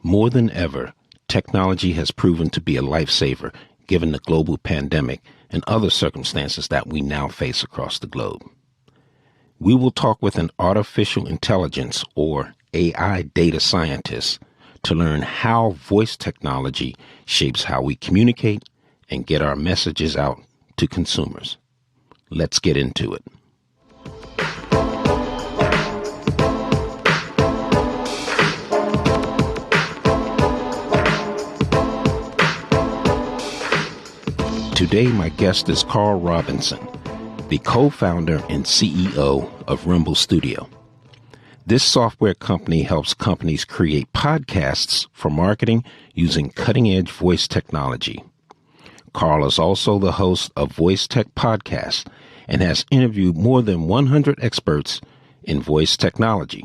More than ever, technology has proven to be a lifesaver given the global pandemic and other circumstances that we now face across the globe. We will talk with an artificial intelligence or AI data scientist to learn how voice technology shapes how we communicate and get our messages out to consumers. Let's get into it. Today, my guest is Carl Robinson, the co-founder and CEO of Rumble Studio. This software company helps companies create podcasts for marketing using cutting-edge voice technology. Carl is also the host of Voice Tech Podcast and has interviewed more than 100 experts in voice technology.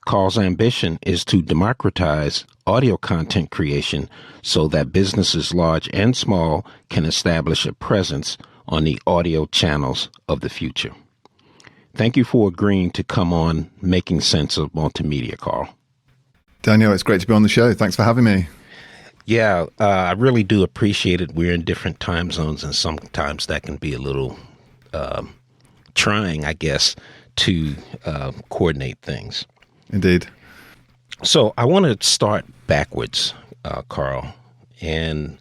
Carl's ambition is to democratize audio content creation so that businesses large and small can establish a presence on the audio channels of the future. Thank you for agreeing to come on Making Sense of Multimedia, Carl. Daniel, it's great to be on the show. Thanks for having me. Yeah, I really do appreciate it. We're in different time zones, and sometimes that can be a little trying, I guess, to coordinate things. Indeed. So I want to start backwards, Carl. And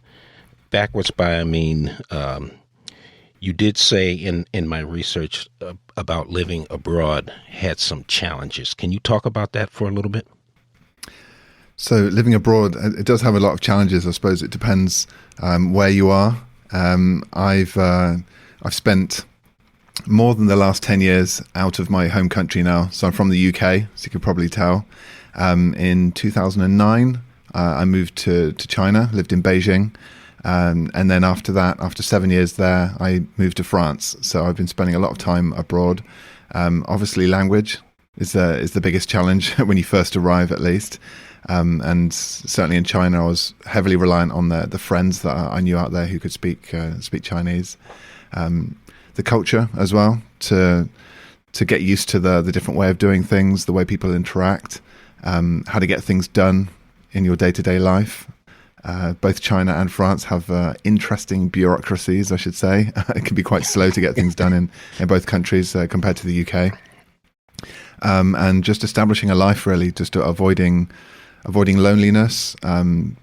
backwards by, I mean, you did say in my research about living abroad had some challenges. Can you talk about that for a little bit? So living abroad, it does have a lot of challenges. I suppose it depends where you are. I've spent more than the last 10 years out of my home country now. So I'm from the UK, so you could probably tell. In 2009, I moved to China, lived in Beijing. And then after that, after 7 years there, I moved to France. So I've been spending a lot of time abroad. Obviously, language is the biggest challenge when you first arrive, at least. And certainly in China, I was heavily reliant on the friends that I knew out there who could speak Chinese. The culture as well, to get used to the different way of doing things, the way people interact, how to get things done in your day-to-day life. Both China and France have interesting bureaucracies, I should say. It can be quite slow to get things done in both countries compared to the UK. And just establishing a life, really, just avoiding loneliness,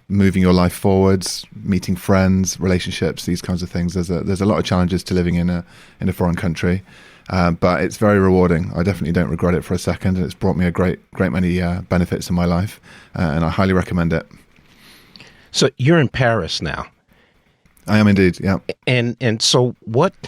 moving your life forwards, meeting friends, relationships, these kinds of things. There's a lot of challenges to living in a foreign country, but it's very rewarding. I definitely don't regret it for a second, and it's brought me a great many benefits in my life, and I highly recommend it. So you're in Paris now. I am indeed, yeah. And so what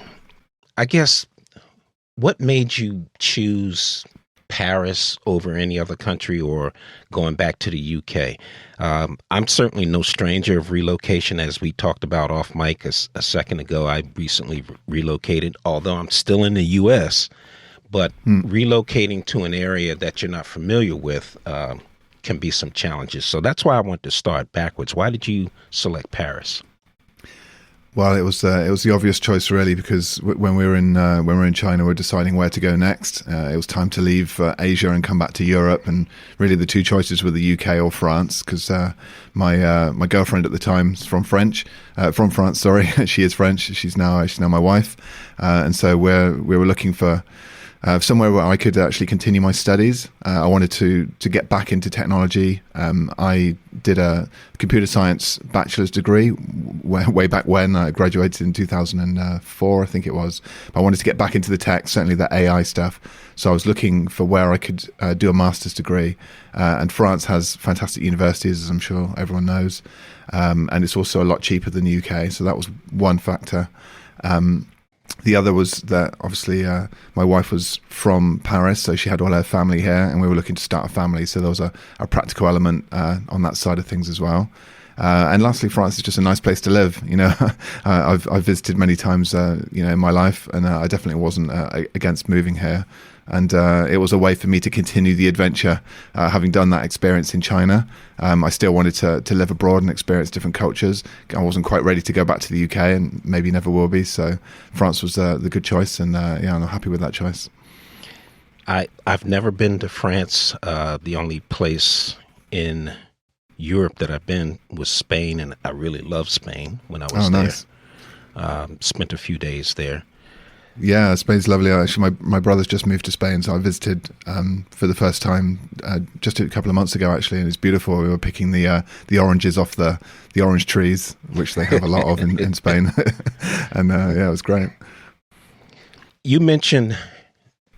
made you choose Paris over any other country or going back to the UK? I'm certainly no stranger of relocation, as we talked about off mic a second ago. I recently relocated, although I'm still in the US, but relocating to an area that you're not familiar with can be some challenges. So that's why I want to start backwards. Why did you select Paris? Well, it was the obvious choice, really, because when we were in China, we were deciding where to go next. It was time to leave Asia and come back to Europe, and really the two choices were the UK or France. Because my girlfriend at the time is from France. Sorry, she is French. She's now my wife, and so we were looking for somewhere where I could actually continue my studies. I wanted to get back into technology. I did a computer science bachelor's degree way back when. I graduated in 2004, I think it was. But I wanted to get back into the tech, certainly the AI stuff. So I was looking for where I could do a master's degree. And France has fantastic universities, as I'm sure everyone knows. And it's also a lot cheaper than the UK. So that was one factor. The other was that obviously my wife was from Paris, so she had all her family here, and we were looking to start a family. So there was a practical element on that side of things as well. And lastly, France is just a nice place to live. You know, I've visited many times, in my life, and I definitely wasn't against moving here. And it was a way for me to continue the adventure. Having done that experience in China, I still wanted to live abroad and experience different cultures. I wasn't quite ready to go back to the UK, and maybe never will be. So France was the good choice, and I'm happy with that choice. I've never been to France. The only place in Europe that I've been was Spain, and I really loved Spain when I was Oh, there. nice. Spent a few days there. Yeah, Spain's lovely. Actually, my brother's just moved to Spain, so I visited for the first time just a couple of months ago, actually, and it's beautiful. We were picking the oranges off the orange trees, which they have a lot of in Spain, and yeah, it was great. You mentioned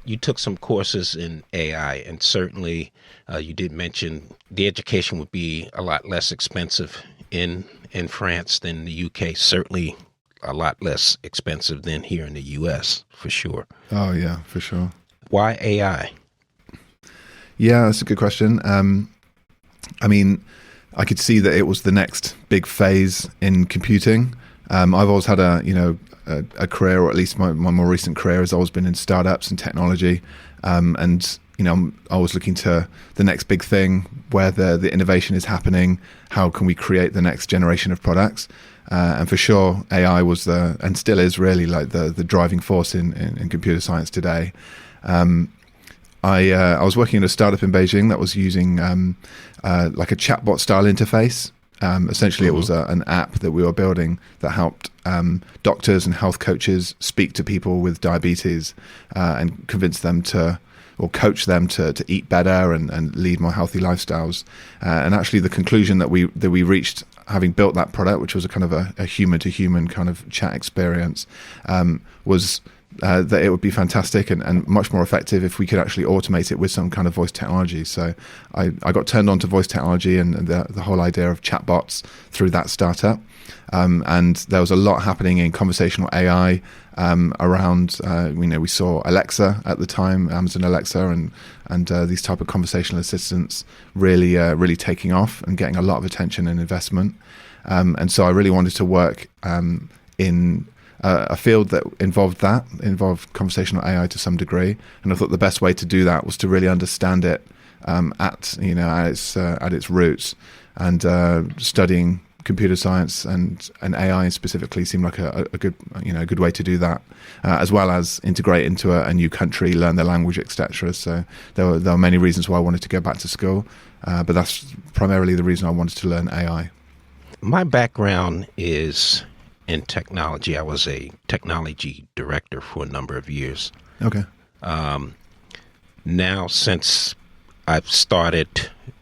you took some courses in AI, and certainly you did mention the education would be a lot less expensive in France than the UK. Certainly a lot less expensive than here in the US, for sure. Oh, yeah, for sure. Why AI? Yeah, that's a good question. I mean, I could see that it was the next big phase in computing. I've always had a career, or at least my more recent career has always been in startups and technology. And, I'm always looking to the next big thing, where the innovation is happening. How can we create the next generation of products? And for sure, AI was and still is really like the driving force in computer science today. I was working at a startup in Beijing that was using like a chatbot style interface. Essentially, it was an app that we were building that helped doctors and health coaches speak to people with diabetes and convince them or coach them to eat better and lead more healthy lifestyles. And actually, the conclusion that we reached, having built that product, which was a kind of a human to human kind of chat experience, was that it would be fantastic and much more effective if we could actually automate it with some kind of voice technology. So I got turned on to voice technology and the whole idea of chatbots through that startup. And there was a lot happening in conversational AI around, we saw Alexa at the time, Amazon Alexa, and these type of conversational assistants really taking off and getting a lot of attention and investment. And so I really wanted to work in a field that involved conversational AI to some degree, and I thought the best way to do that was to really understand it at its roots, and studying computer science and AI specifically seemed like a good way to do that, as well as integrate into a new country, learn the language, etc. So there were many reasons why I wanted to go back to school, but that's primarily the reason I wanted to learn AI. My background is in technology. I was a technology director for a number of years. Okay. Now, since I've started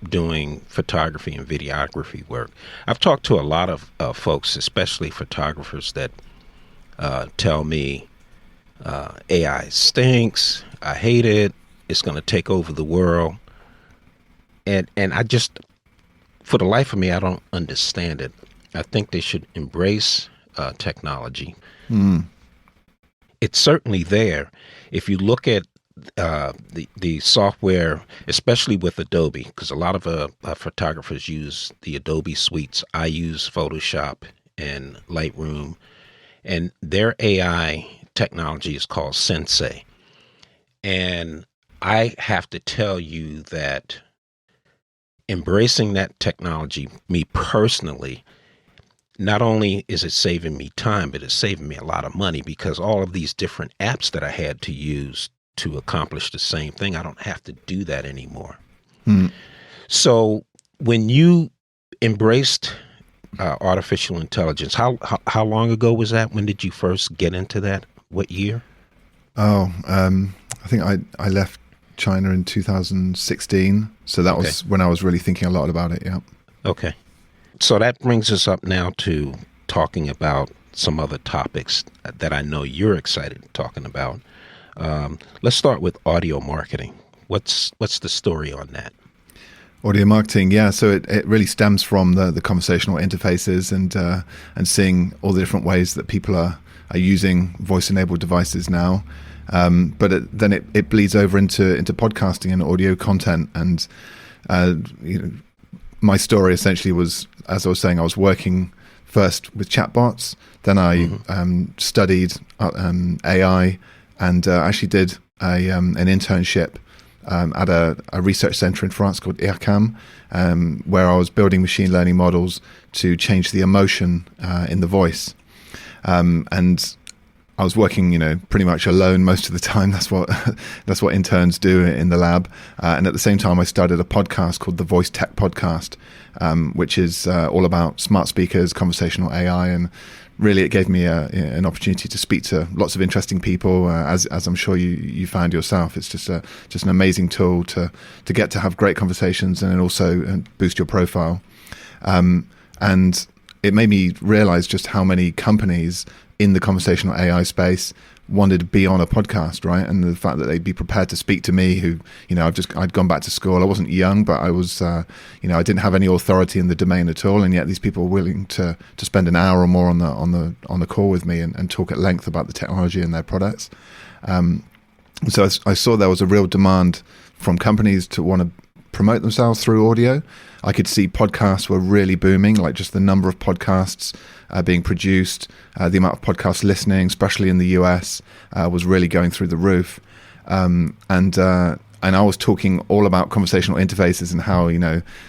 doing photography and videography work, I've talked to a lot of folks, especially photographers, that tell me AI stinks, I hate it, it's going to take over the world. And I just, for the life of me, I don't understand it. I think they should embrace technology. It's certainly there. If you look at the software, especially with Adobe, because a lot of photographers use the Adobe suites. I use Photoshop and Lightroom, and their AI technology is called Sensei. And I have to tell you that embracing that technology, me personally, not only is it saving me time, but it's saving me a lot of money, because all of these different apps that I had to use to accomplish the same thing, I don't have to do that anymore. So when you embraced artificial intelligence, how long ago was that? When did you first get into that? What year? I think I left China in 2016. So that was when I was really thinking a lot about it. Yeah. Okay. So that brings us up now to talking about some other topics that I know you're excited talking about. Let's start with audio marketing. What's the story on that? Audio marketing, yeah. So it really stems from the conversational interfaces and seeing all the different ways that people are using voice-enabled devices now. But then it bleeds over into podcasting and audio content. And my story essentially was, as I was saying, I was working first with chatbots. Then I studied AI and actually did an internship at a research center in France called IRCAM, where I was building machine learning models to change the emotion in the voice. And I was working, pretty much alone most of the time. That's what interns do in the lab. And at the same time, I started a podcast called the Voice Tech Podcast, which is all about smart speakers, conversational AI, and really it gave me an opportunity to speak to lots of interesting people. As I'm sure you found yourself, it's just an amazing tool to get to have great conversations and then also boost your profile. And it made me realize just how many companies in the conversational AI space wanted to be on a podcast, right? And the fact that they'd be prepared to speak to me, who, I'd gone back to school. I wasn't young, but I was, I didn't have any authority in the domain at all. And yet these people were willing to spend an hour or more on the call with me and talk at length about the technology and their products. So I saw there was a real demand from companies to want to promote themselves through audio. I could see podcasts were really booming, like just the number of podcasts being produced, the amount of podcast listening, especially in the US, was really going through the roof. And I was talking all about conversational interfaces and how,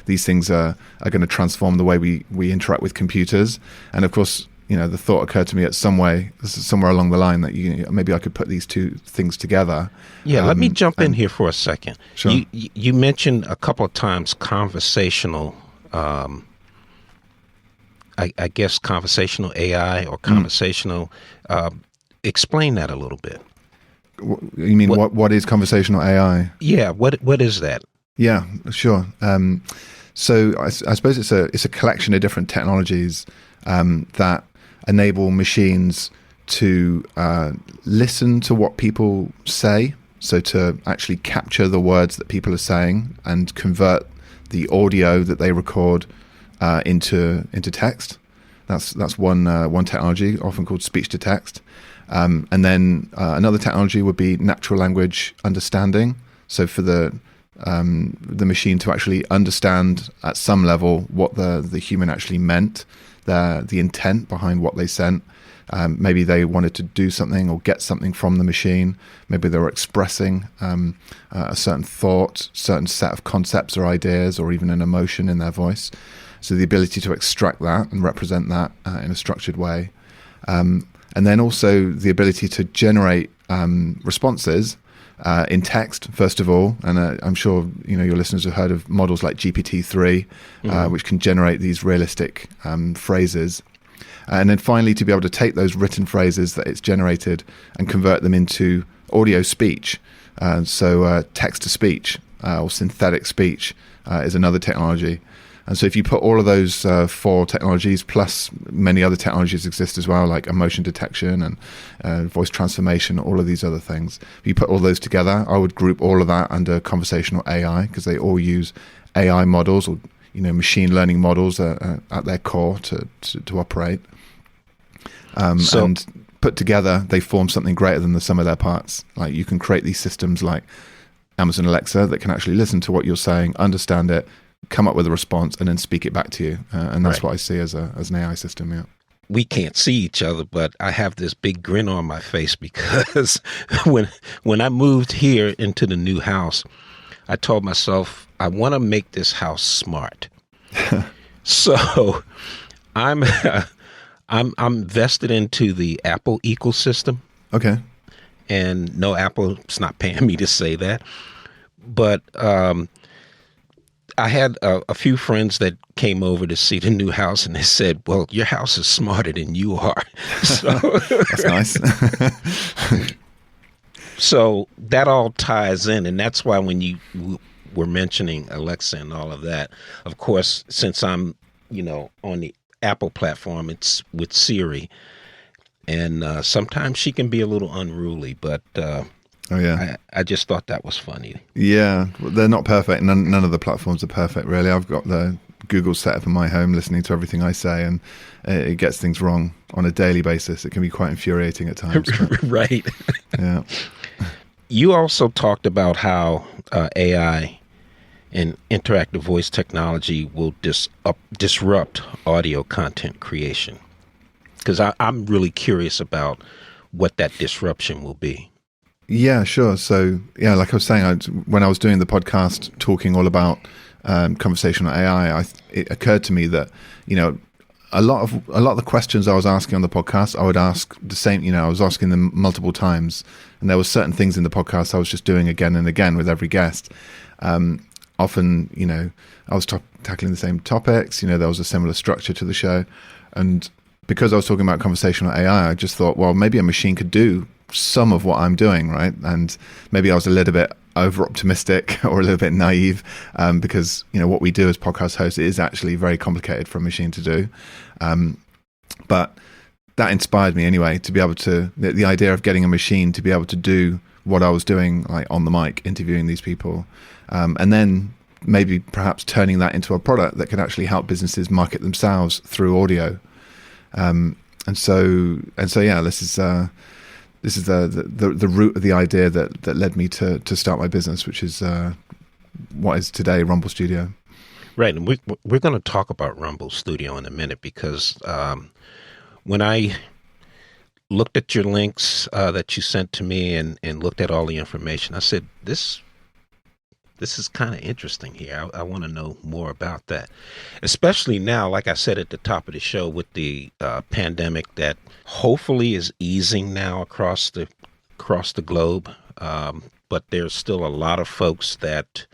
these things are going to transform the way we interact with computers. And of course, the thought occurred to me somewhere along the line that maybe I could put these two things together. Yeah, let me jump in here for a second. Sure. You mentioned a couple of times conversational, I guess conversational AI or conversational. Explain that a little bit. You mean what is conversational AI? Yeah, what is that? Yeah, sure. So I suppose it's a collection of different technologies that enable machines to listen to what people say, so to actually capture the words that people are saying and convert the audio that they record into text. That's one technology, often called speech to text. And then another technology would be natural language understanding. So for the machine to actually understand at some level what the human actually meant, the intent behind what they sent. Maybe they wanted to do something or get something from the machine. Maybe they were expressing a certain thought, certain set of concepts or ideas, or even an emotion in their voice. So the ability to extract that and represent that in a structured way. And then also the ability to generate responses in text, first of all, and I'm sure your listeners have heard of models like GPT-3, which can generate these realistic phrases. And then finally, to be able to take those written phrases that it's generated and convert them into audio speech. So text-to-speech or synthetic speech is another technology. And so if you put all of those four technologies, plus many other technologies exist as well, like emotion detection and voice transformation, all of these other things. If you put all those together, I would group all of that under conversational AI, because they all use AI models or machine learning models at their core to operate. And put together, they form something greater than the sum of their parts. Like you can create these systems like Amazon Alexa that can actually listen to what you're saying, understand it, come up with a response, and then speak it back to you. And that's what I see as an AI system. Yeah. We can't see each other, but I have this big grin on my face because when I moved here into the new house, I told myself I want to make this house smart. So I'm vested into the Apple ecosystem. Okay. And no, Apple's not paying me to say that, but I had a few friends that came over to see the new house, and they said, well, your house is smarter than you are. So, that's nice. So that all ties in, and that's why when you were mentioning Alexa and all of that, of course, since I'm, on the Apple platform, it's with Siri, and sometimes she can be a little unruly, but oh yeah, I just thought that was funny. Yeah, they're not perfect. None of the platforms are perfect, really. I've got the Google set up in my home, listening to everything I say, and it gets things wrong on a daily basis. It can be quite infuriating at times. Right. Yeah. You also talked about how AI and interactive voice technology will disrupt audio content creation. Because I'm really curious about what that disruption will be. Yeah, sure. So, yeah, like I was saying, when I was doing the podcast talking all about conversational AI, it occurred to me that, a lot of the questions I was asking on the podcast, I would ask the same. I was asking them multiple times, and there were certain things in the podcast I was just doing again and again with every guest. Often, I was tackling the same topics. There was a similar structure to the show, and because I was talking about conversational AI, I just thought, well, maybe a machine could do some of what I'm doing, right? And maybe I was a little bit over optimistic or a little bit naive, because what we do as podcast hosts is actually very complicated for a machine to do. But that inspired me anyway to be able to the idea of getting a machine to be able to do what I was doing, like on the mic, interviewing these people, and then maybe perhaps turning that into a product that could actually help businesses market themselves through audio. And so yeah, this is the root of the idea that led me to start my business, which is what is today Rumble Studio. Right, and we're going to talk about Rumble Studio in a minute, because when I looked at your links that you sent to me and looked at all the information, I said, this is kind of interesting here. I want to know more about that, especially now, like I said at the top of the show, with the pandemic that hopefully is easing now across the globe. But there's still a lot of folks that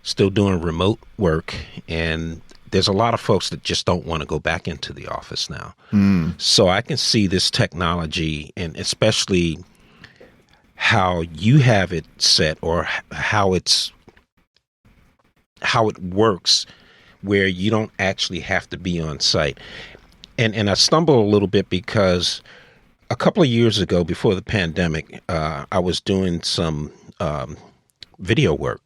still doing remote work, and there's a lot of folks that just don't want to go back into the office now. So I can see this technology, and especially how you have it set, or how it works, where you don't actually have to be on site. And I stumble a little bit because a couple of years ago, before the pandemic, I was doing some video work,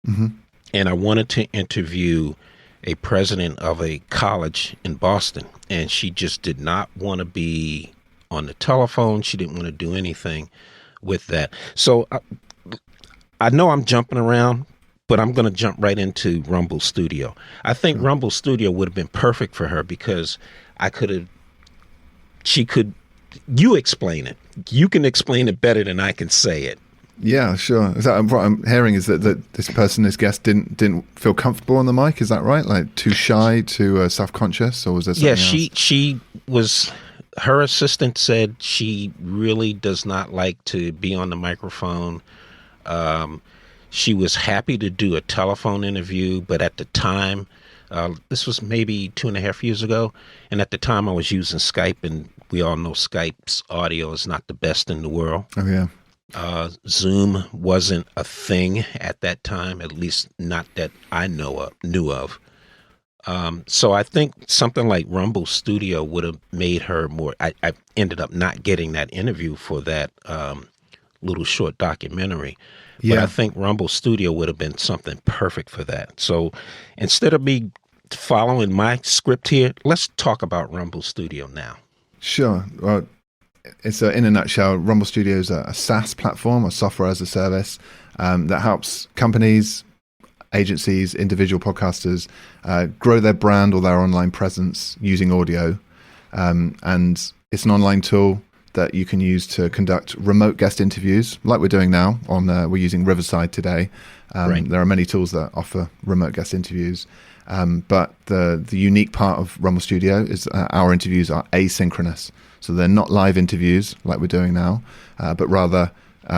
and I wanted to interview a president of a college in Boston, and she just did not want to be on the telephone. She didn't want to do anything with that. So I know I'm jumping around, but I'm going to jump right into Rumble Studio. I think Rumble Studio would have been perfect for her, because you explain it. You can explain it better than I can say it. Yeah, sure. Is that what I'm hearing? Is that this guest didn't feel comfortable on the mic? Is that right? Like too shy, too self-conscious, or was there something else? She was. Her assistant said she really does not like to be on the microphone. She was happy to do a telephone interview, but at the time, this was maybe 2.5 years ago, and at the time I was using Skype, and we all know Skype's audio is not the best in the world. Oh, yeah. Zoom wasn't a thing at that time, at least not that I knew of. So I think something like Rumble Studio would have made her more. I ended up not getting that interview for that little short documentary. Yeah. But I think Rumble Studio would have been something perfect for that. So instead of me following my script here, let's talk about Rumble Studio now. Sure. Well, it's in a nutshell, Rumble Studio is a SaaS platform, a software as a service, that helps companies, agencies, individual podcasters grow their brand or their online presence using audio. And it's an online tool that you can use to conduct remote guest interviews, like we're doing now. We're using Riverside today. Right. There are many tools that offer remote guest interviews. But the unique part of Rumble Studio is our interviews are asynchronous. So they're not live interviews like we're doing now, but rather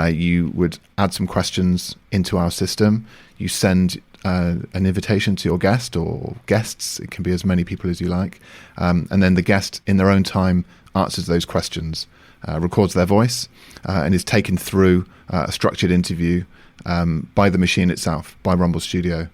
you would add some questions into our system. You send an invitation to your guest or guests. It can be as many people as you like. And then the guest, in their own time, answers those questions, records their voice, and is taken through a structured interview by the machine itself, by Rumble Studio.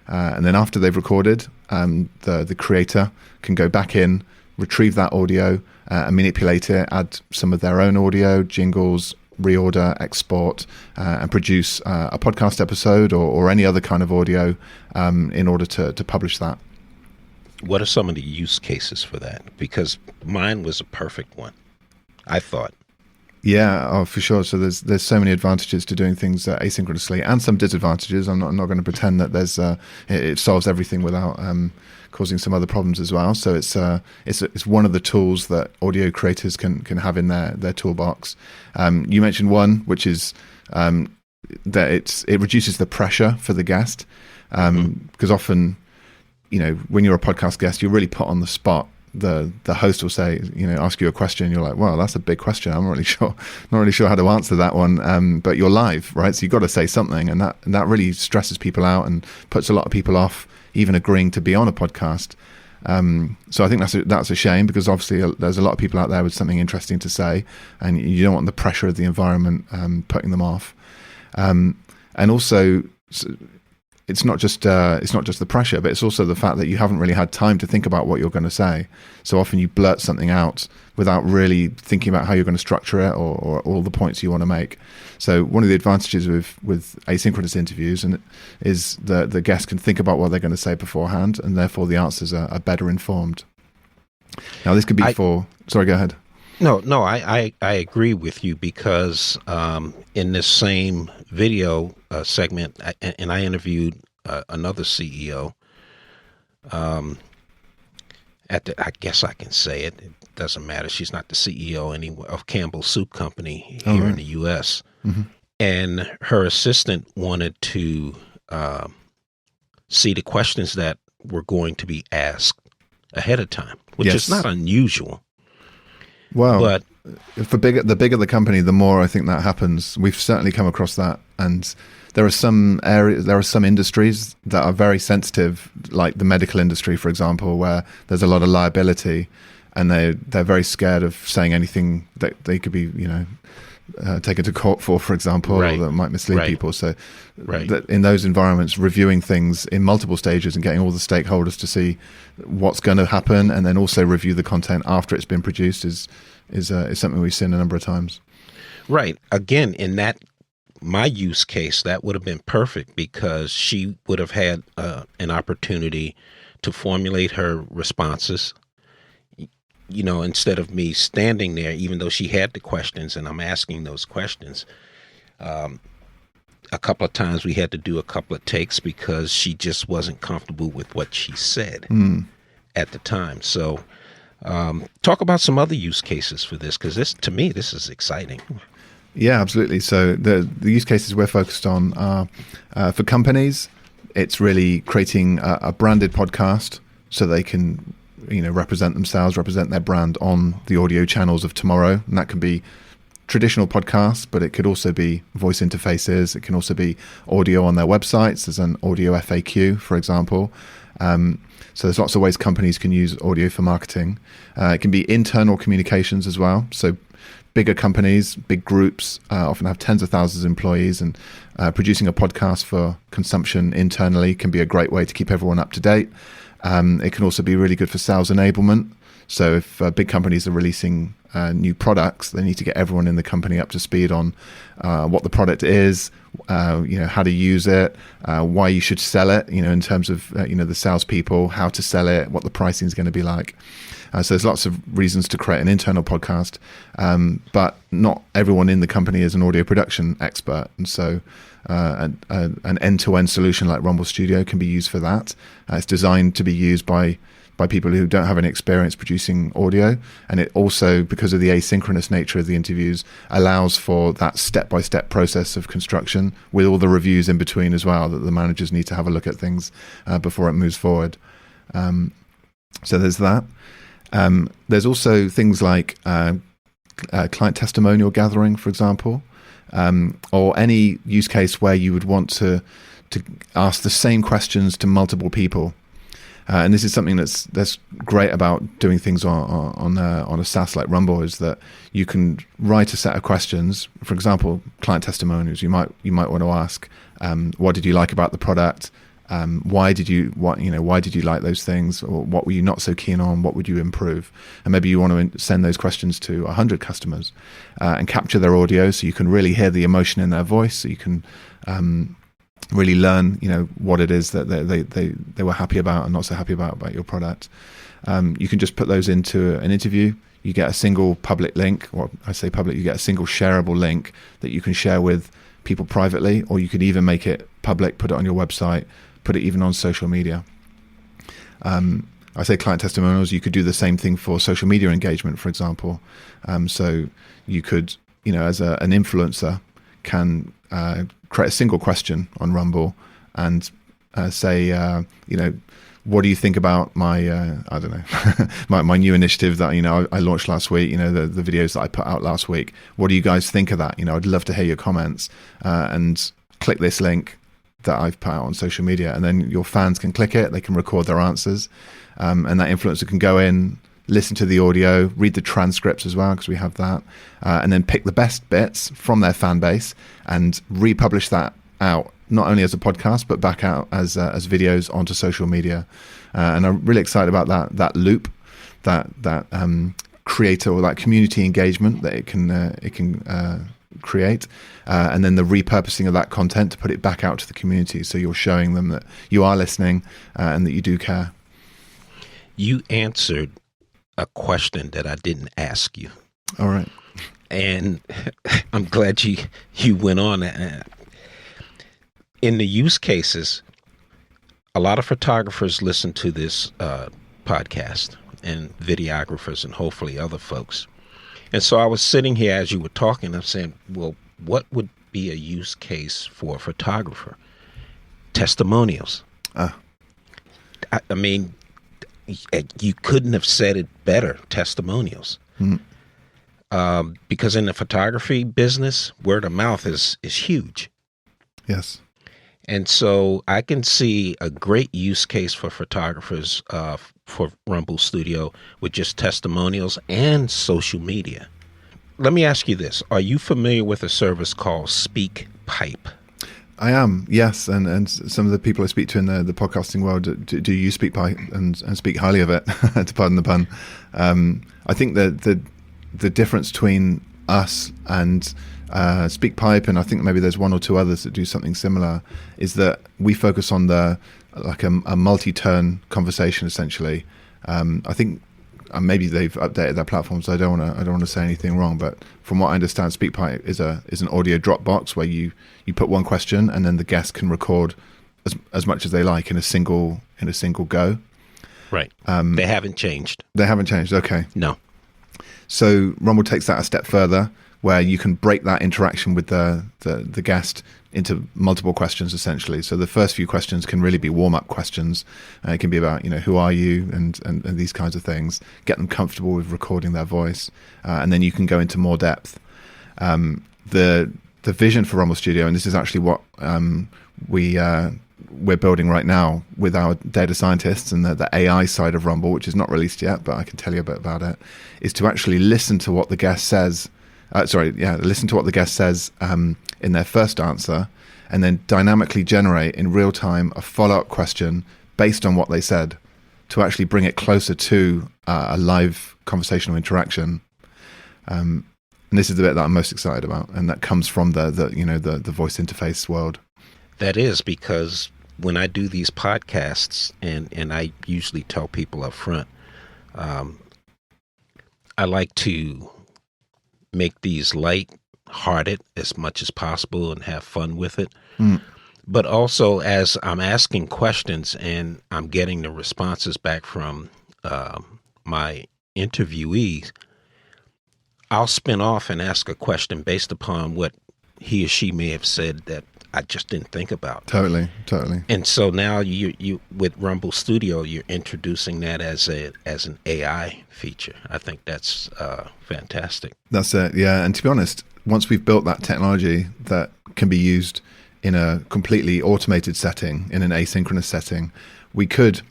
And then after they've recorded, the creator can go back in, retrieve that audio, and manipulate it, add some of their own audio, jingles, reorder, export, and produce a podcast episode or any other kind of audio in order to publish that. What are some of the use cases for that? Because mine was a perfect one, I thought. Yeah, for sure. So there's so many advantages to doing things asynchronously, and some disadvantages. I'm not going to pretend that it solves everything without causing some other problems as well. So it's one of the tools that audio creators can have in their toolbox. You mentioned one, which is that it reduces the pressure for the guest, because often when you're a podcast guest, you're really put on the spot. The host will say, ask you a question. You're like, well, that's a big question. I'm not really sure how to answer that one. But you're live, right? So you've got to say something, and that really stresses people out and puts a lot of people off even agreeing to be on a podcast. So I think that's a shame, because obviously there's a lot of people out there with something interesting to say, and you don't want the pressure of the environment putting them off. And also, it's not just the pressure, but it's also the fact that you haven't really had time to think about what you're going to say. So often you blurt something out without really thinking about how you're going to structure it or all the points you want to make. So one of the advantages with asynchronous interviews is that the guest can think about what they're going to say beforehand, and therefore the answers are better informed. Now this could be sorry, go ahead. No, I agree with you, because in this same video segment, and I interviewed another CEO. I guess I can say it. It doesn't matter. She's not the CEO anymore of Campbell's Soup Company here in the U.S. Mm-hmm. And her assistant wanted to see the questions that were going to be asked ahead of time, which is not unusual. Well, but the bigger the company, the more I think that happens. We've certainly come across that, and there are some industries that are very sensitive, like the medical industry, for example, where there's a lot of liability, and they're very scared of saying anything that they could be, taken to court for example, or that might mislead people. So that in those environments, reviewing things in multiple stages and getting all the stakeholders to see what's going to happen, and then also review the content after it's been produced is something we've seen a number of times. Right. Again, in my use case, that would have been perfect, because she would have had an opportunity to formulate her responses, instead of me standing there, even though she had the questions and I'm asking those questions. A couple of times we had to do a couple of takes because she just wasn't comfortable with what she said at the time. So talk about some other use cases for this, because to me, this is exciting. Yeah, absolutely. So the use cases we're focused on are for companies. It's really creating a branded podcast so they can represent themselves, represent their brand on the audio channels of tomorrow. And that can be traditional podcasts, but it could also be voice interfaces. It can also be audio on their websites. There's an audio FAQ, for example. So there's lots of ways companies can use audio for marketing. It can be internal communications as well. So bigger companies, big groups often have tens of thousands of employees, and producing a podcast for consumption internally can be a great way to keep everyone up to date. It can also be really good for sales enablement. So if big companies are releasing new products, they need to get everyone in the company up to speed on what the product is, how to use it, why you should sell it, in terms of, the salespeople, how to sell it, what the pricing is going to be like. So there's lots of reasons to create an internal podcast, but not everyone in the company is an audio production expert. And so an end-to-end solution like Rumble Studio can be used for that. It's designed to be used by people who don't have any experience producing audio. And it also, because of the asynchronous nature of the interviews, allows for that step-by-step process of construction with all the reviews in between as well, that the managers need to have a look at things before it moves forward. So there's that. There's also things like client testimonial gathering, for example, or any use case where you would want to ask the same questions to multiple people. And this is something that's great about doing things on a SaaS like Rumble, is that you can write a set of questions. For example, client testimonials. You might want to ask, what did you like about the product? Why did you like those things, or what were you not so keen on? What would you improve? And maybe you want to send those questions to 100 customers and capture their audio, so you can really hear the emotion in their voice. So you can really learn, what it is that they were happy about and not so happy about your product. You can just put those into an interview. You get a single public link, or I say public, you get a single shareable link that you can share with people privately, or you could even make it public, put it on your website, put it even on social media. I say client testimonials. You could do the same thing for social media engagement, for example. So you could, as an influencer, can create a single question on Rumble and say, what do you think about my, I don't know, my new initiative that, I launched last week, the videos that I put out last week. What do you guys think of that? I'd love to hear your comments, and click this link that I've put out on social media. And then your fans can click it, they can record their answers. And that influencer can go in, listen to the audio, read the transcripts as well, because we have that, and then pick the best bits from their fan base and republish that out, not only as a podcast, but back out as videos onto social media. And I'm really excited about that loop, that creator or that community engagement that it can create, and then the repurposing of that content to put it back out to the community. So you're showing them that you are listening and that you do care. You answered a question that I didn't ask you. All right. And I'm glad you went on. In the use cases, a lot of photographers listen to this podcast, and videographers, and hopefully other folks. And so I was sitting here as you were talking, I'm saying, well, what would be a use case for a photographer? Testimonials. I mean, you couldn't have said it better, testimonials. Because in the photography business, word of mouth is huge. Yes. And so I can see a great use case for photographers for Rumble Studio with just testimonials and social media. Let me ask you this. Are you familiar with a service called SpeakPipe? I am, yes. And some of the people I speak to in the podcasting world do use SpeakPipe and speak highly of it, to pardon the pun. I think that the difference between us and SpeakPipe, and I think maybe there's one or two others that do something similar, is that we focus on a multi-turn conversation essentially. I think maybe they've updated their platform, so I don't want to say anything wrong. But from what I understand, SpeakPipe is an audio Dropbox where you put one question and then the guest can record as much as they like in a single go. Right. They haven't changed. They haven't changed. Okay. No. So Rumble takes that a step further, where you can break that interaction with the guest into multiple questions, essentially. So the first few questions can really be warm-up questions. It can be about, who are you and these kinds of things. Get them comfortable with recording their voice. And then you can go into more depth. The vision for Rumble Studio, and this is actually what we're building right now with our data scientists and the AI side of Rumble, which is not released yet, but I can tell you a bit about it, is to actually listen to what the guest says. Listen to what the guest says in their first answer, and then dynamically generate in real time a follow-up question based on what they said to actually bring it closer to a live conversational interaction. And this is the bit that I'm most excited about, and that comes from the voice interface world. That is, because when I do these podcasts, and I usually tell people up front, I like to make these light-hearted as much as possible and have fun with it. But also, as I'm asking questions and I'm getting the responses back from my interviewees, I'll spin off and ask a question based upon what he or she may have said that I just didn't think about. Totally. And so now you with Rumble Studio, you're introducing that as an AI feature. I think that's fantastic. That's it, yeah. And to be honest, once we've built that technology that can be used in a completely automated setting, in an asynchronous setting, we could,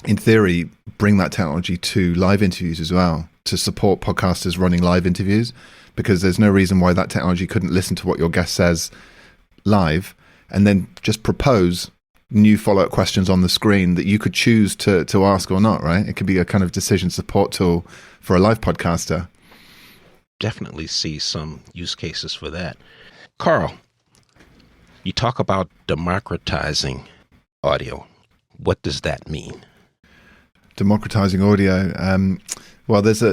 in theory, bring that technology to live interviews as well, to support podcasters running live interviews, because there's no reason why that technology couldn't listen to what your guest says live and then just propose new follow-up questions on the screen that you could choose to ask or not, right? It could be a kind of decision support tool for a live podcaster. Definitely see some use cases for that. Carl, you talk about democratizing audio. What does that mean? Democratizing audio. Well, there's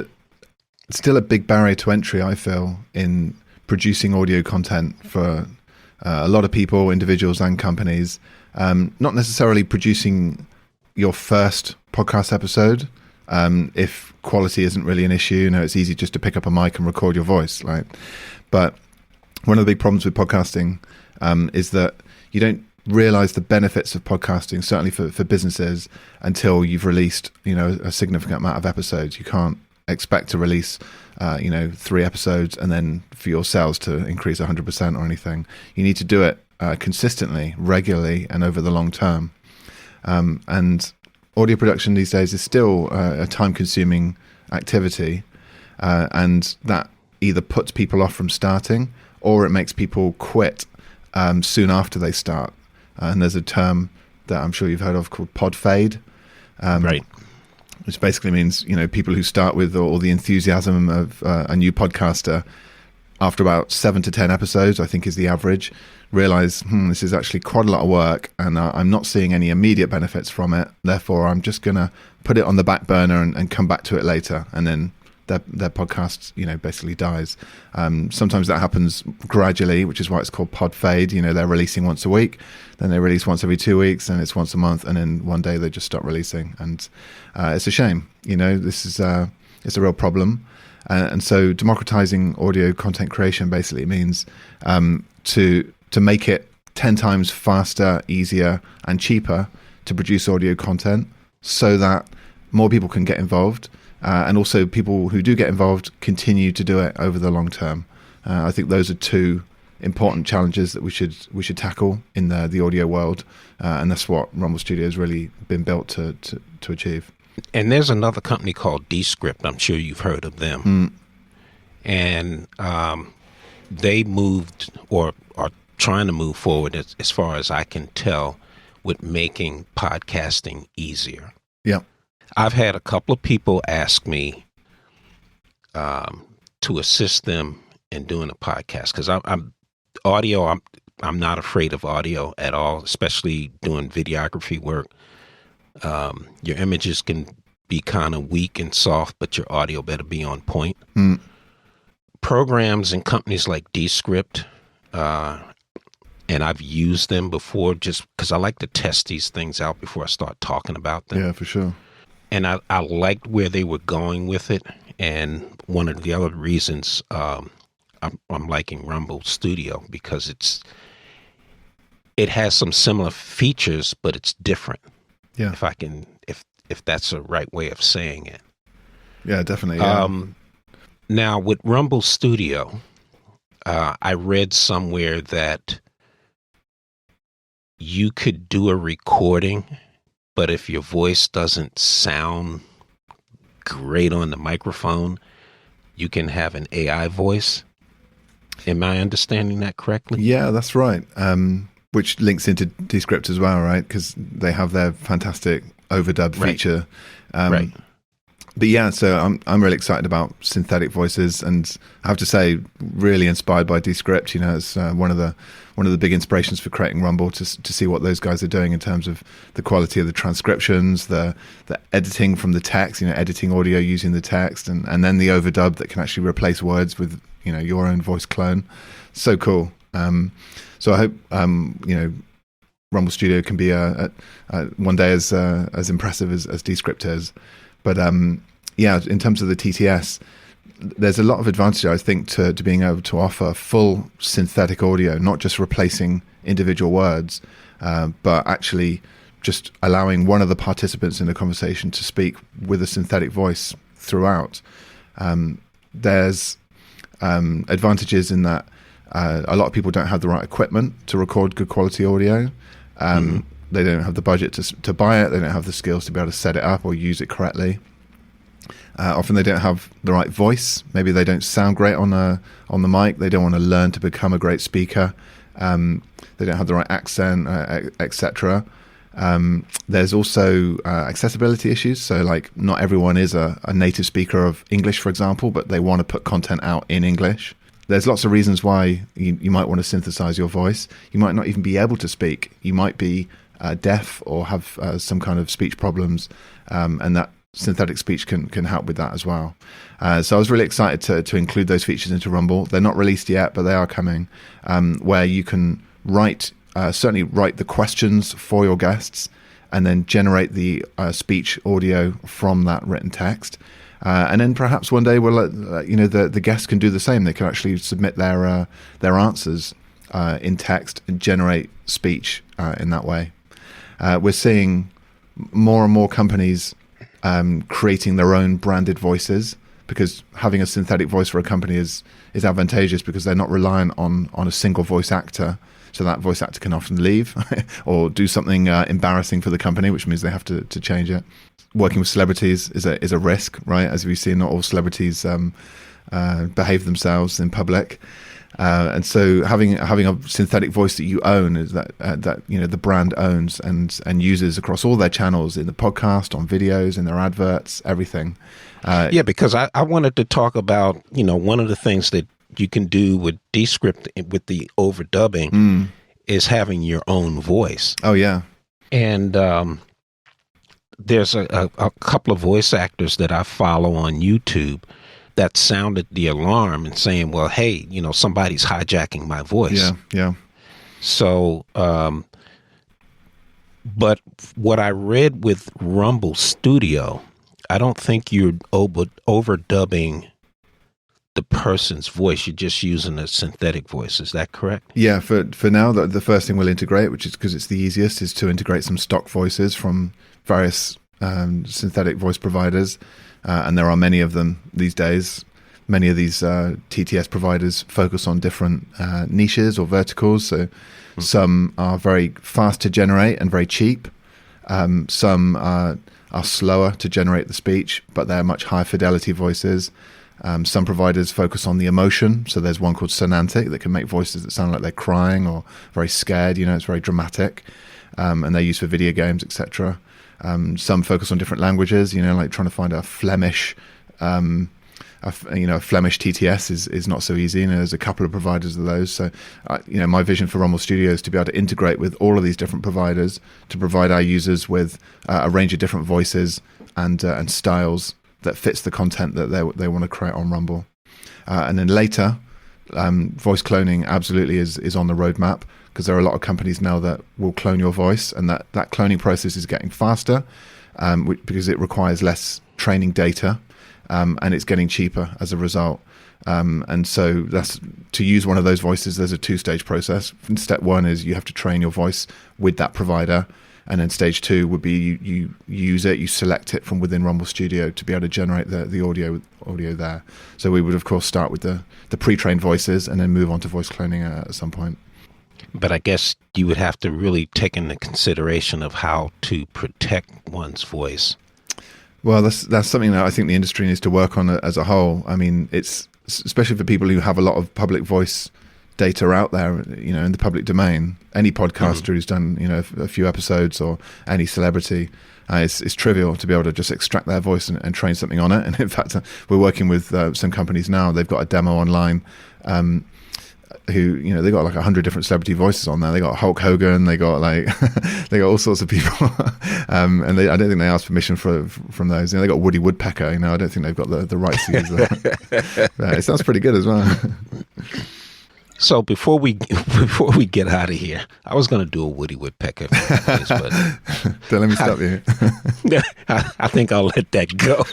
still a big barrier to entry, I feel, in producing audio content for a lot of people, individuals and companies. Not necessarily producing your first podcast episode. If quality isn't really an issue, it's easy just to pick up a mic and record your voice, right? But one of the big problems with podcasting is that you don't realize the benefits of podcasting, certainly for businesses, until you've released, a significant amount of episodes. You can't expect to release, 3 episodes and then for your sales to increase 100% or anything. You need to do it consistently, regularly, and over the long term. And audio production these days is still a time-consuming activity, and that either puts people off from starting or it makes people quit soon after they start. And there's a term that I'm sure you've heard of called pod fade, Right. which basically means, people who start with all the enthusiasm of a new podcaster, after about 7 to 10 episodes, I think is the average, realize, this is actually quite a lot of work and I'm not seeing any immediate benefits from it. Therefore, I'm just going to put it on the back burner and come back to it later. And then their podcast, basically dies. Sometimes that happens gradually, which is why it's called pod fade. They're releasing once a week, then they release once every 2 weeks, and it's once a month, and then one day they just stop releasing. And it's a shame. This is it's a real problem. And so democratizing audio content creation basically means to make it 10 times faster, easier, and cheaper to produce audio content so that more people can get involved. And also people who do get involved continue to do it over the long term. I think those are 2 important challenges that we should tackle in the audio world. And that's what Rumble Studio has really been built to achieve. And there's another company called Descript. I'm sure you've heard of them. And they moved or are trying to move forward, as far as I can tell, with making podcasting easier. Yeah. I've had a couple of people ask me to assist them in doing a podcast, because I'm not afraid of audio at all, especially doing videography work. Your images can be kind of weak and soft, but your audio better be on point. Programs and companies like Descript, and I've used them before just because I like to test these things out before I start talking about them. Yeah, for sure. And I liked where they were going with it. And one of the other reasons I'm liking Rumble Studio, because it has some similar features, but it's different. Yeah. If that's a right way of saying it. Yeah, definitely. Yeah. Now with Rumble Studio, I read somewhere that you could do a recording, but if your voice doesn't sound great on the microphone, you can have an AI voice. Am I understanding that correctly? Yeah, that's right. Which links into Descript as well, right? Because they have their fantastic overdub feature. Right. But yeah, so I'm really excited about synthetic voices, and I have to say, really inspired by Descript. It's one of the big inspirations for creating Rumble, to see what those guys are doing in terms of the quality of the transcriptions, the editing from the text, editing audio using the text, and then the overdub that can actually replace words with your own voice clone. So cool. So I hope Rumble Studio can be one day as impressive as Descript is. But yeah, in terms of the TTS, there's a lot of advantage, I think, to being able to offer full synthetic audio, not just replacing individual words, but actually just allowing one of the participants in the conversation to speak with a synthetic voice throughout. There's advantages in that a lot of people don't have the right equipment to record good quality audio. They don't have the budget to buy it. They don't have the skills to be able to set it up or use it correctly. Often they don't have the right voice. Maybe they don't sound great on the mic. They don't want to learn to become a great speaker. They don't have the right accent, etc. There's also accessibility issues. So like not everyone is a native speaker of English, for example, but they want to put content out in English. There's lots of reasons why you might want to synthesize your voice. You might not even be able to speak. You might be deaf or have some kind of speech problems, and that synthetic speech can help with that as well. So I was really excited to include those features into Rumble. They're not released yet, but they are coming, where you can certainly write the questions for your guests and then generate the speech audio from that written text. And then perhaps one day the guests can do the same. They can actually submit their answers in text and generate speech in that way. We're seeing more and more companies creating their own branded voices, because having a synthetic voice for a company is advantageous because they're not reliant on a single voice actor. So that voice actor can often leave or do something embarrassing for the company, which means they have to change it. Working with celebrities is a risk, right? As we've seen, not all celebrities behave themselves in public. And so having a synthetic voice that you own is that the brand owns and uses across all their channels, in the podcast, on videos, in their adverts, everything. Because I wanted to talk about, one of the things that you can do with Descript with the overdubbing is having your own voice. Oh yeah. And there's a couple of voice actors that I follow on YouTube that sounded the alarm and saying, well, hey, somebody's hijacking my voice. Yeah. So, but what I read with Rumble Studio, I don't think you're overdubbing the person's voice. You're just using a synthetic voice. Is that correct? Yeah, for now, the first thing we'll integrate, which is because it's the easiest, is to integrate some stock voices from various synthetic voice providers. And there are many of them these days. Many of these TTS providers focus on different niches or verticals. So some are very fast to generate and very cheap. Some are slower to generate the speech, but they're much higher fidelity voices. Some providers focus on the emotion. So there's one called Sonantic that can make voices that sound like they're crying or very scared. It's very dramatic. And they're used for video games, etc. Some focus on different languages, like trying to find a Flemish, a Flemish TTS is not so easy. There's a couple of providers of those. So, my vision for Rumble Studio is to be able to integrate with all of these different providers to provide our users with a range of different voices and styles that fits the content that they want to create on Rumble. And then later, voice cloning absolutely is on the roadmap, because there are a lot of companies now that will clone your voice, and that cloning process is getting faster because it requires less training data, and it's getting cheaper as a result. And so that's to use one of those voices. There's a 2-stage process. Step 1 is you have to train your voice with that provider, and then stage 2 would be you use it, you select it from within Rumble Studio to be able to generate the audio there. So we would of course start with the pre-trained voices and then move on to voice cloning at some point. But I guess you would have to really take into consideration of how to protect one's voice. Well, that's something that I think the industry needs to work on as a whole. I mean, it's especially for people who have a lot of public voice data out there, in the public domain. Any podcaster who's done, a few episodes, or any celebrity, it's trivial to be able to just extract their voice and train something on it. And in fact, we're working with some companies now. They've got a demo online. Who they got like 100 different celebrity voices on there. They got Hulk Hogan. They got they got all sorts of people, and I don't think they asked permission from those. They got Woody Woodpecker. I don't think they've got the rights to use that. It sounds pretty good as well. So before we get out of here, I was going to do a Woody Woodpecker, but don't let me stop you. I think I'll let that go.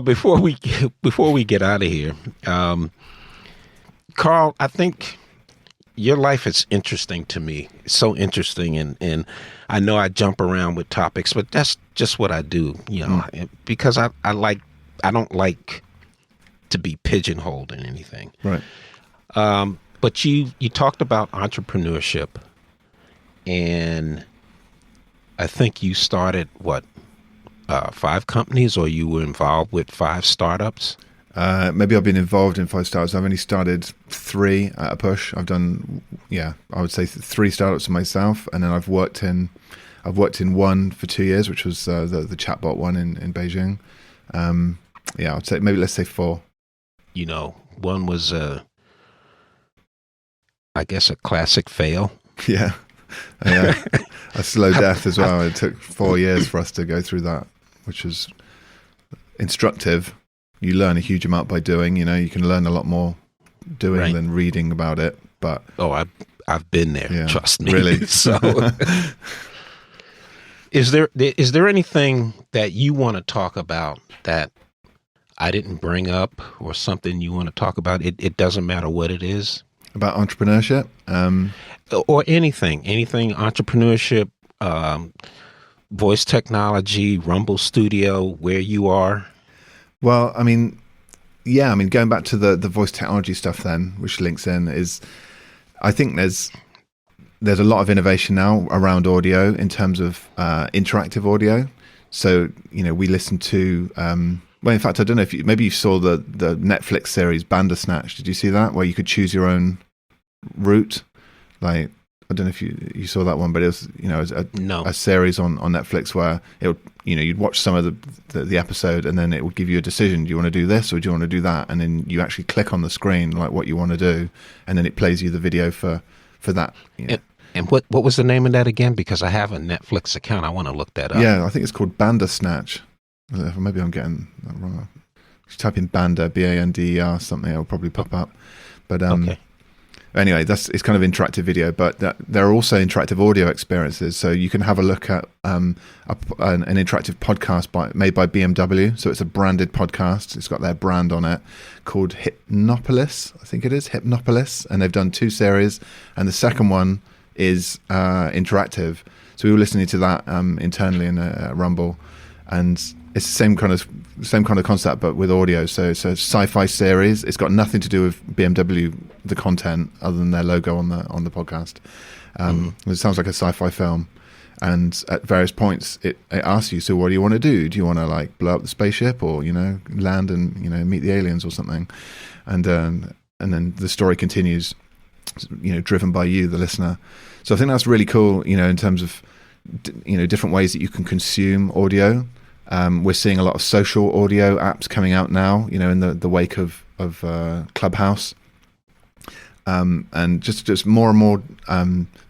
Before we get out of here, Carl, I think your life is interesting to me. It's so interesting, and I know I jump around with topics, but that's just what I do, because I don't like to be pigeonholed in anything. Right. But you talked about entrepreneurship, and I think you started 5 companies, or you were involved with 5 startups? Maybe I've been involved in 5 startups. I've only started 3 at a push. I've done, I would say 3 startups myself, and then I've worked in one for 2 years, which was the chatbot one in Beijing. I'd say let's say 4. One was I guess a classic fail. Yeah. A slow death as well. It took 4 years for us to go through that, which was instructive. You learn a huge amount by doing. You can learn a lot more doing than reading about it. But I've been there. Trust me. Really. So, is there anything that you want to talk about that I didn't bring up, or something you want to talk about? It doesn't matter what it is. About entrepreneurship. Or anything entrepreneurship, voice technology, Rumble Studio, where you are. Well, going back to the voice technology stuff then, which links in, is I think there's a lot of innovation now around audio in terms of interactive audio. So, we listen to, in fact, I don't know if maybe you saw the Netflix series Bandersnatch. Did you see that? Where you could choose your own route? Like, I don't know if you saw that one, but it was, No. a series on Netflix where it would, you'd watch some of the episode and then it would give you a decision. Do you want to do this or do you want to do that? And then you actually click on the screen, like what you want to do. And then it plays you the video for that. And what was the name of that again? Because I have a Netflix account. I want to look that up. Yeah, I think it's called Bandersnatch. Maybe I'm getting that wrong. If you type in Bander, Bander something, it'll probably pop up. But okay. Anyway, it's kind of interactive video, but there are also interactive audio experiences. So you can have a look at an interactive podcast made by BMW. So it's a branded podcast. It's got their brand on it, called Hypnopolis. I think it is Hypnopolis, and they've done 2 series, and the second one is interactive. So we were listening to that internally in Rumble, and it's the same kind of concept, but with audio. So it's a sci-fi series. It's got nothing to do with BMW, the content, other than their logo on the podcast. It sounds like a sci-fi film, and at various points it asks you, so what do you want to do? Do you want to like blow up the spaceship, or land and meet the aliens or something? And then the story continues, driven by you, the listener. So I think that's really cool, in terms of different ways that you can consume audio. We're seeing a lot of social audio apps coming out now, in the wake of Clubhouse, and just more and more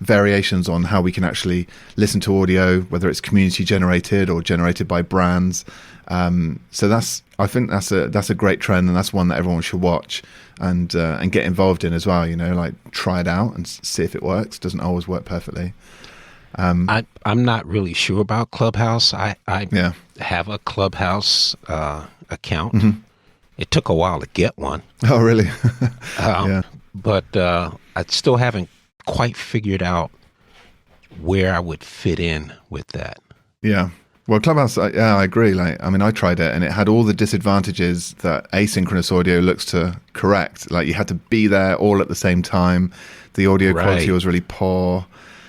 variations on how we can actually listen to audio, whether it's community generated or generated by brands. So I think that's a great trend, and that's one that everyone should watch and get involved in as well. Like try it out and see if it works. Doesn't always work perfectly. I'm not really sure about Clubhouse. I have a Clubhouse account. Mm-hmm. It took a while to get one. Oh, really? But I still haven't quite figured out where I would fit in with that. Yeah. Well, Clubhouse, I agree. I tried it, and it had all the disadvantages that asynchronous audio looks to correct. Like, you had to be there all at the same time. The audio quality was really poor.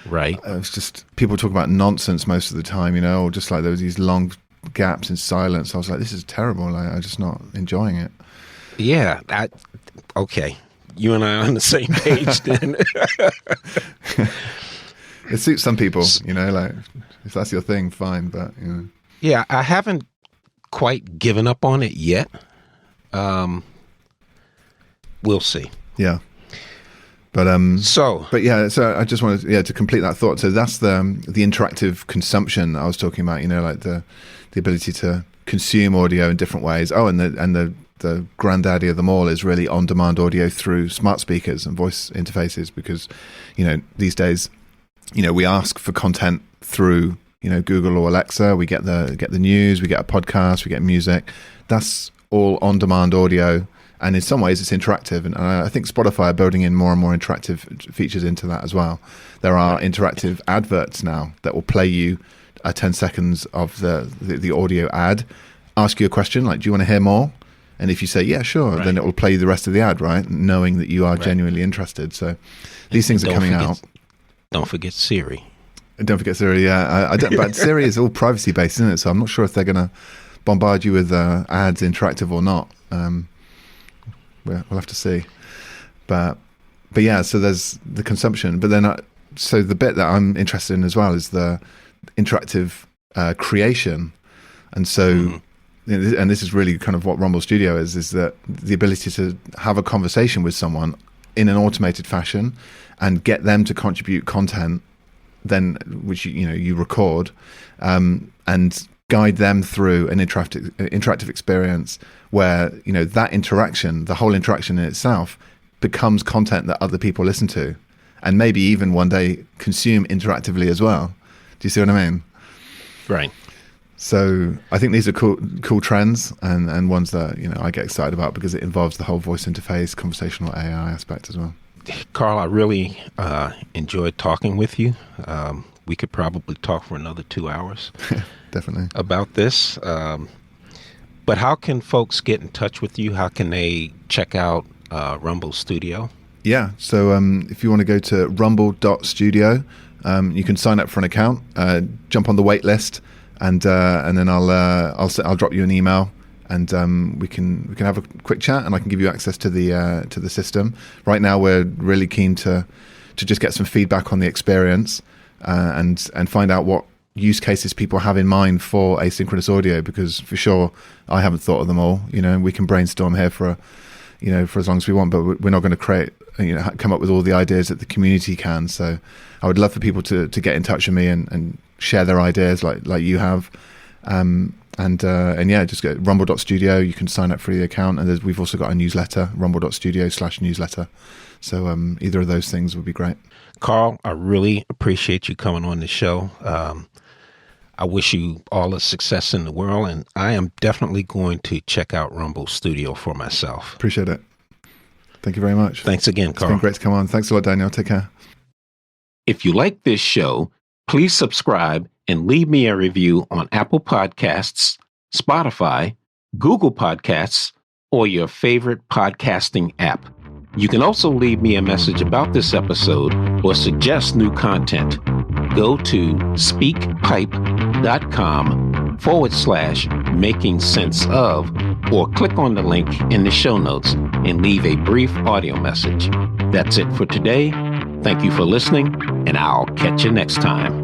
Right. It was just, people talk about nonsense most of the time, or just like there was these long gaps in silence. I was like, this is terrible. Like, I'm just not enjoying it. Yeah. Okay. You and I are on the same page then. It suits some people, like if that's your thing, fine. But yeah, I haven't quite given up on it yet. We'll see. Yeah. But so I just wanted to complete that thought. So that's the interactive consumption I was talking about. Like the ability to consume audio in different ways. Oh, and the granddaddy of them all is really on-demand audio through smart speakers and voice interfaces, because these days we ask for content through Google or Alexa. We get the news, we get a podcast, we get music. That's all on-demand audio. And in some ways, it's interactive. And I think Spotify are building in more and more interactive features into that as well. There are interactive adverts now that will play you 10 seconds of the audio ad, ask you a question like, do you want to hear more? And if you say, yeah, sure, then it will play you the rest of the ad, right? Knowing that you are genuinely interested. So these things are coming out. Don't forget Siri. Don't forget Siri, yeah. I don't, but Siri is all privacy-based, isn't it? So I'm not sure if they're going to bombard you with ads, interactive or not. We'll have to see, but yeah. So there's the consumption, but then so the bit that I'm interested in as well is the interactive creation, and so and this is really kind of what Rumble Studio is that the ability to have a conversation with someone in an automated fashion and get them to contribute content, then which you record, and guide them through an interactive experience where that interaction, the whole interaction in itself, becomes content that other people listen to, and maybe even one day consume interactively as well. Do you see what I mean? Right. So I think these are cool trends, and ones that I get excited about because it involves the whole voice interface, conversational AI aspect as well. Carl, I really enjoyed talking with you. We could probably talk for another 2 hours. Definitely. About this. But how can folks get in touch with you? How can they check out Rumble Studio? Yeah, so if you want to go to rumble.studio, you can sign up for an account, jump on the wait list, and then I'll drop you an email, and we can have a quick chat, and I can give you access to the system. Right now, we're really keen to just get some feedback on the experience, and find out what use cases people have in mind for asynchronous audio, because for sure I haven't thought of them all. We can brainstorm here for as long as we want, but we're not going to come up with all the ideas that the community can. So I would love for people to get in touch with me and share their ideas like you have. And yeah, just go rumble.studio. You can sign up for the account, and we've also got a newsletter, rumble.studio/newsletter. So either of those things would be great. Carl, I really appreciate you coming on the show. I wish you all the success in the world, and I am definitely going to check out Rumble Studio for myself. Appreciate it. Thank you very much. Thanks again, Carl. It's been great to come on. Thanks a lot, Daniel. Take care. If you like this show, please subscribe and leave me a review on Apple Podcasts, Spotify, Google Podcasts, or your favorite podcasting app. You can also leave me a message about this episode or suggest new content. Go to speakpipe.com/making sense of, or click on the link in the show notes and leave a brief audio message. That's it for today. Thank you for listening, and I'll catch you next time.